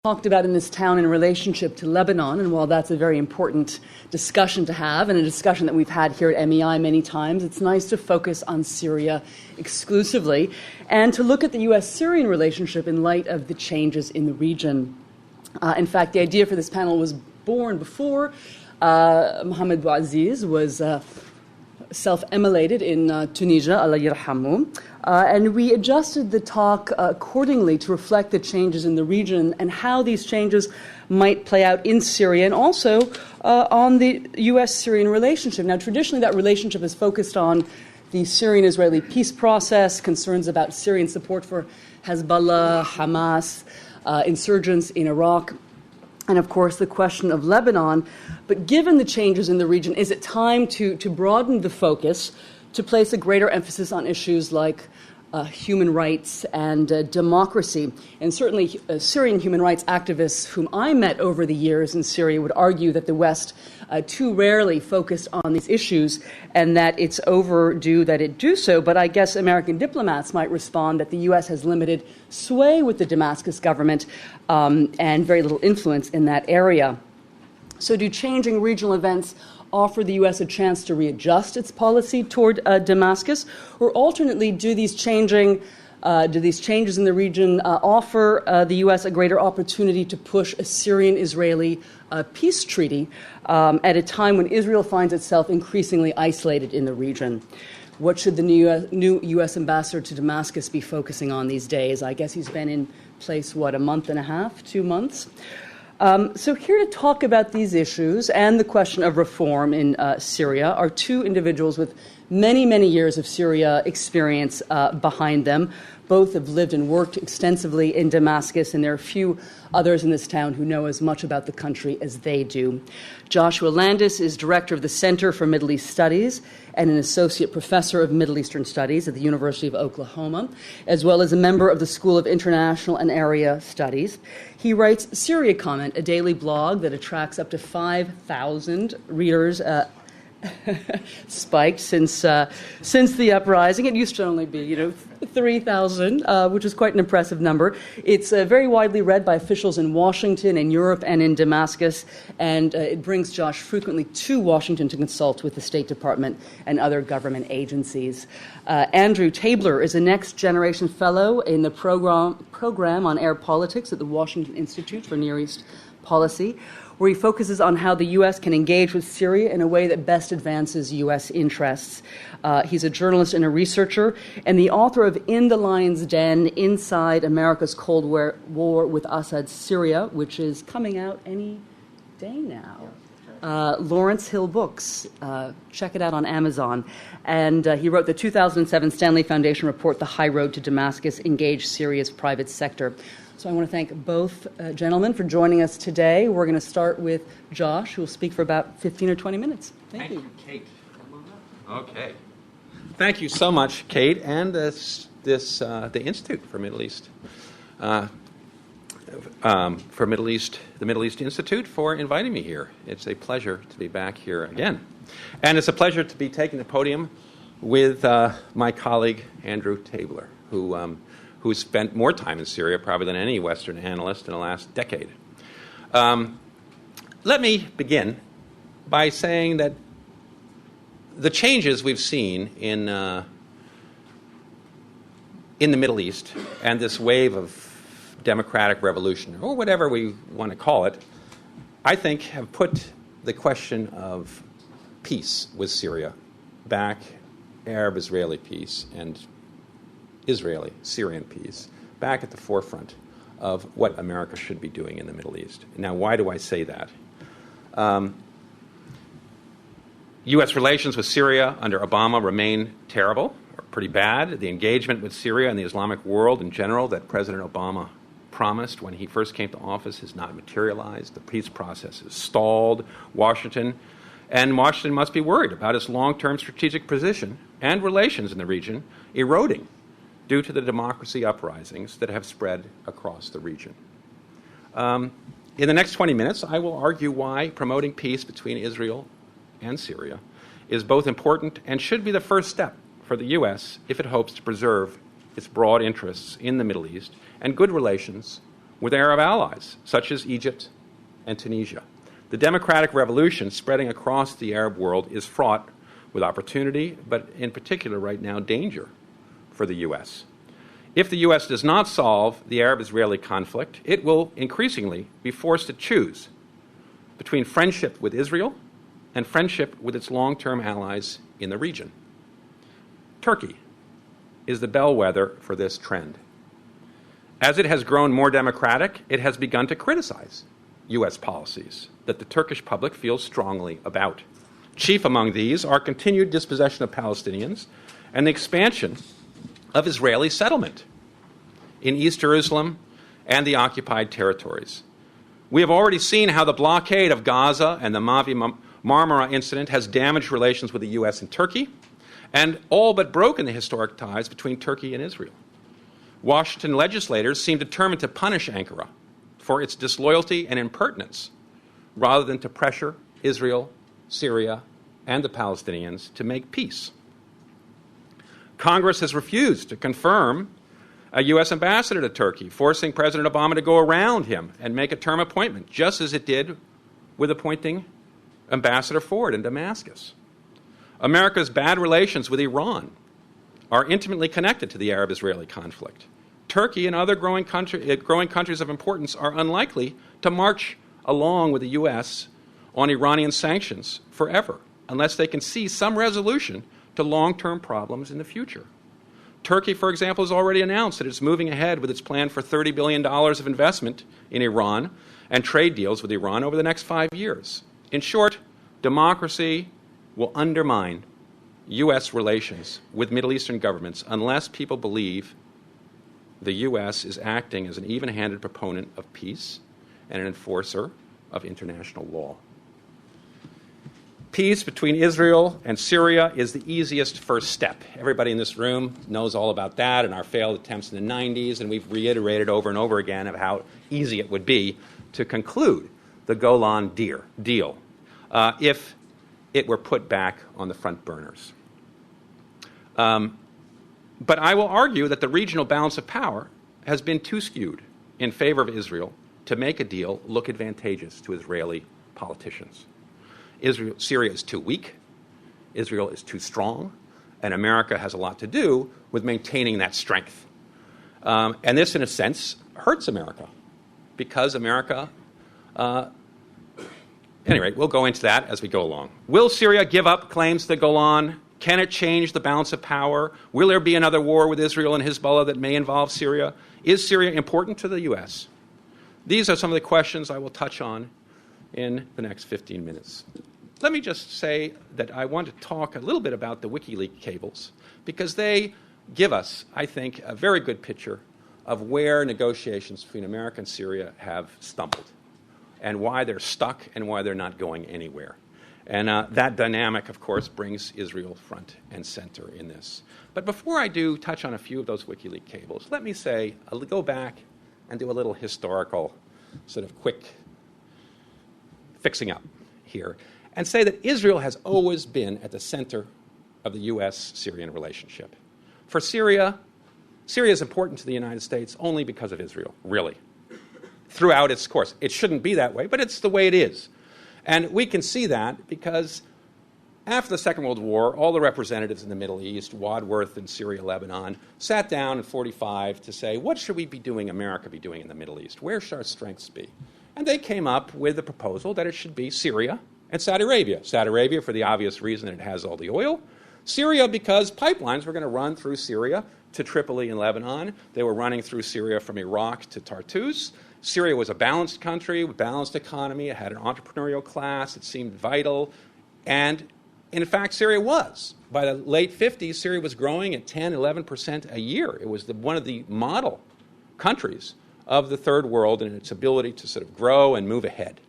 talked about in this town in relationship to Lebanon, and while that's a very important discussion to have, and a discussion that we've had here at MEI many times, it's nice to focus on Syria exclusively, and to look at the US-Syrian relationship in light of the changes in the region. In fact, the idea for this panel was born before Mohammed Bouaziz was self-immolated in Tunisia, Allah yirhamu. And we adjusted the talk accordingly to reflect the changes in the region and how these changes might play out in Syria, and also on the US-Syrian relationship. Now, traditionally, that relationship is focused on the Syrian-Israeli peace process, concerns about Syrian support for Hezbollah, Hamas, insurgents in Iraq, and, of course, the question of Lebanon. But given the changes in the region, is it time to broaden the focus to place a greater emphasis on issues like human rights and democracy? And certainly Syrian human rights activists whom I met over the years in Syria would argue that the West too rarely focused on these issues and that it's overdue that it do so. But I guess American diplomats might respond that the U.S. has limited sway with the Damascus government and very little influence in that area. So do changing regional events offer the U.S. a chance to readjust its policy toward Damascus, or alternately, do these changes in the region offer the U.S. a greater opportunity to push a Syrian-Israeli peace treaty at a time when Israel finds itself increasingly isolated in the region? What should the new U.S. ambassador to Damascus be focusing on these days? I guess he's been in place, a month and a half, 2 months? So here to talk about these issues and the question of reform in Syria are two individuals with many, many years of Syria experience behind them. Both have lived and worked extensively in Damascus, and there are few others in this town who know as much about the country as they do. Joshua Landis is director of the Center for Middle East Studies and an associate professor of Middle Eastern Studies at the University of Oklahoma, as well as a member of the School of International and Area Studies. He writes Syria Comment, a daily blog that attracts up to 5,000 readers, spiked since the uprising. It used to only be, 3,000, which is quite an impressive number. It's very widely read by officials in Washington, in Europe, and in Damascus, and it brings Josh frequently to Washington to consult with the State Department and other government agencies. Andrew Tabler is a Next Generation Fellow in the program on Arab Politics at the Washington Institute for Near East Policy, where he focuses on how the U.S. can engage with Syria in a way that best advances U.S. interests. He's a journalist and a researcher, and the author of In the Lion's Den, Inside America's Cold War with Assad's Syria, which is coming out any day now. Lawrence Hill Books. Check it out on Amazon. And he wrote the 2007 Stanley Foundation report, The High Road to Damascus, Engage Syria's Private Sector. So I want to thank both gentlemen for joining us today. We're going to start with Josh, who will speak for about 15 or 20 minutes. Thank you, Kate. Okay. Thank you so much, Kate, and the Institute for Middle East, the Middle East Institute, for inviting me here. It's a pleasure to be back here again, and it's a pleasure to be taking the podium with my colleague Andrew Tabler, who's spent more time in Syria probably than any Western analyst in the last decade. Let me begin by saying that the changes we've seen in the Middle East and this wave of democratic revolution, or whatever we want to call it, I think have put the question of peace with Syria back, Arab-Israeli peace and Israeli-Syrian peace, back at the forefront of what America should be doing in the Middle East. Now, why do I say that? U.S. relations with Syria under Obama remain terrible, or pretty bad. The engagement with Syria and the Islamic world in general that President Obama promised when he first came to office has not materialized. The peace process is stalled. Washington must be worried about its long-term strategic position and relations in the region eroding due to the democracy uprisings that have spread across the region. In the next 20 minutes, I will argue why promoting peace between Israel and Syria is both important and should be the first step for the U.S. if it hopes to preserve its broad interests in the Middle East and good relations with Arab allies, such as Egypt and Tunisia. The democratic revolution spreading across the Arab world is fraught with opportunity, but in particular right now, danger for the U.S. If the U.S. does not solve the Arab-Israeli conflict, it will increasingly be forced to choose between friendship with Israel and friendship with its long-term allies in the region. Turkey is the bellwether for this trend. As it has grown more democratic, it has begun to criticize U.S. policies that the Turkish public feels strongly about. Chief among these are continued dispossession of Palestinians and the expansion of Israeli settlement in East Jerusalem and the occupied territories. We have already seen how the blockade of Gaza and the Mavi Marmara incident has damaged relations with the U.S. and Turkey and all but broken the historic ties between Turkey and Israel. Washington legislators seem determined to punish Ankara for its disloyalty and impertinence rather than to pressure Israel, Syria, and the Palestinians to make peace. Congress has refused to confirm a U.S. ambassador to Turkey, forcing President Obama to go around him and make a term appointment, just as it did with appointing Ambassador Ford in Damascus. America's bad relations with Iran are intimately connected to the Arab-Israeli conflict. Turkey and other growing countries of importance are unlikely to march along with the U.S. on Iranian sanctions forever, unless they can see some resolution to long-term problems in the future. Turkey, for example, has already announced that it's moving ahead with its plan for $30 billion of investment in Iran and trade deals with Iran over the next 5 years. In short, democracy will undermine U.S. relations with Middle Eastern governments unless people believe the U.S. is acting as an even-handed proponent of peace and an enforcer of international law. Peace between Israel and Syria is the easiest first step. Everybody in this room knows all about that and our failed attempts in the 90s, and we've reiterated over and over again of how easy it would be to conclude the Golan deal if it were put back on the front burners. But I will argue that the regional balance of power has been too skewed in favor of Israel to make a deal look advantageous to Israeli politicians. Syria is too weak, Israel is too strong, and America has a lot to do with maintaining that strength. And this, in a sense, hurts America, because America... Anyway, we'll go into that as we go along. Will Syria give up claims to the Golan? Can it change the balance of power? Will there be another war with Israel and Hezbollah that may involve Syria? Is Syria important to the U.S.? These are some of the questions I will touch on in the next 15 minutes. Let me just say that I want to talk a little bit about the WikiLeaks cables, because they give us, I think, a very good picture of where negotiations between America and Syria have stumbled, and why they're stuck and why they're not going anywhere. And that dynamic, of course, brings Israel front and center in this. But before I do touch on a few of those WikiLeaks cables, let me say, I'll go back and do a little historical sort of quick fixing up here, and say that Israel has always been at the center of the U.S.-Syrian relationship. For Syria is important to the United States only because of Israel, really, throughout its course. It shouldn't be that way, but it's the way it is. And we can see that because after the Second World War, all the representatives in the Middle East, Wadsworth in Syria, Lebanon, sat down in 1945 to say, what should we be doing, America be doing in the Middle East? Where should our strengths be? And they came up with the proposal that it should be Syria and Saudi Arabia. Saudi Arabia for the obvious reason that it has all the oil. Syria because pipelines were going to run through Syria to Tripoli in Lebanon. They were running through Syria from Iraq to Tartus. Syria was a balanced country with a balanced economy. It had an entrepreneurial class. It seemed vital. And in fact, Syria was. By the late 50s, Syria was growing at 10, 11% a year. It was one of the model countries of the Third World in its ability to sort of grow and move ahead.